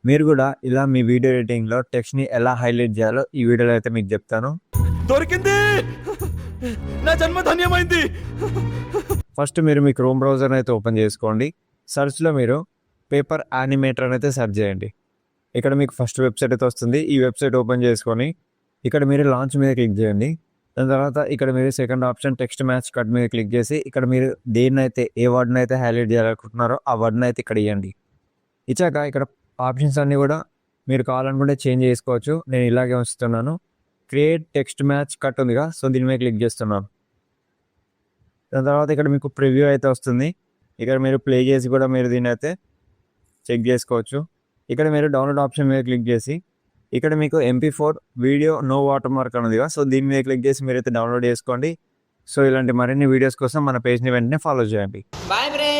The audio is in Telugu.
మీరు కూడా ఇలా మీ వీడియో ఎడిటింగ్లో టెక్స్ట్ని ఎలా హైలైట్ చేయాలో ఈ వీడియోలో అయితే మీకు చెప్తాను. దొరికింది, నా జన్మ ధన్యమైంది. ఫస్ట్ మీరు మీ క్రోమ్ బ్రౌజర్ అయితే ఓపెన్ చేసుకోండి. సర్చ్లో మీరు పేపర్ యానిమేటర్ అని అయితే సెర్చ్ చేయండి. ఇక్కడ మీకు ఫస్ట్ వెబ్సైట్ అయితే వస్తుంది. ఈ వెబ్సైట్ ఓపెన్ చేసుకొని ఇక్కడ మీరు లాంచ్ మీద క్లిక్ చేయండి. దాని తర్వాత ఇక్కడ మీరు second option text match cut మీద క్లిక్ చేసి ఇక్కడ మీరు దేన్నైతే ఏ వర్డ్ని అయితే హైలైట్ చేయాలనుకుంటున్నారో ఆ వర్డ్ని అయితే ఇక్కడ ఇవ్వండి. ఇచ్చాక ఇక్కడ ఆప్షన్స్ అన్నీ కూడా మీరు కావాలనుకుంటే చేంజ్ చేసుకోవచ్చు. నేను ఇలాగే ఉంచుతున్నాను. క్రియేట్ టెక్స్ట్ మ్యాచ్ కట్ ఉందిగా, సో దీని మీద క్లిక్ చేస్తున్నాను. దాని తర్వాత ఇక్కడ మీకు ప్రివ్యూ అయితే వస్తుంది. ఇక్కడ మీరు ప్లే చేసి కూడా మీరు దీన్ని అయితే చెక్ చేసుకోవచ్చు. ఇక్కడ మీరు డౌన్లోడ్ ఆప్షన్ మీద క్లిక్ చేసి ఇక్కడ మీకు MP4 video no watermark అన్నదిగా, సో దీని మీద క్లిక్ చేసి మీరైతే డౌన్లోడ్ చేసుకోండి. సో ఇలాంటి మరిన్ని వీడియోస్ కోసం మన పేజ్ని వెంటనే ఫాలో చేయండి. Bye friends.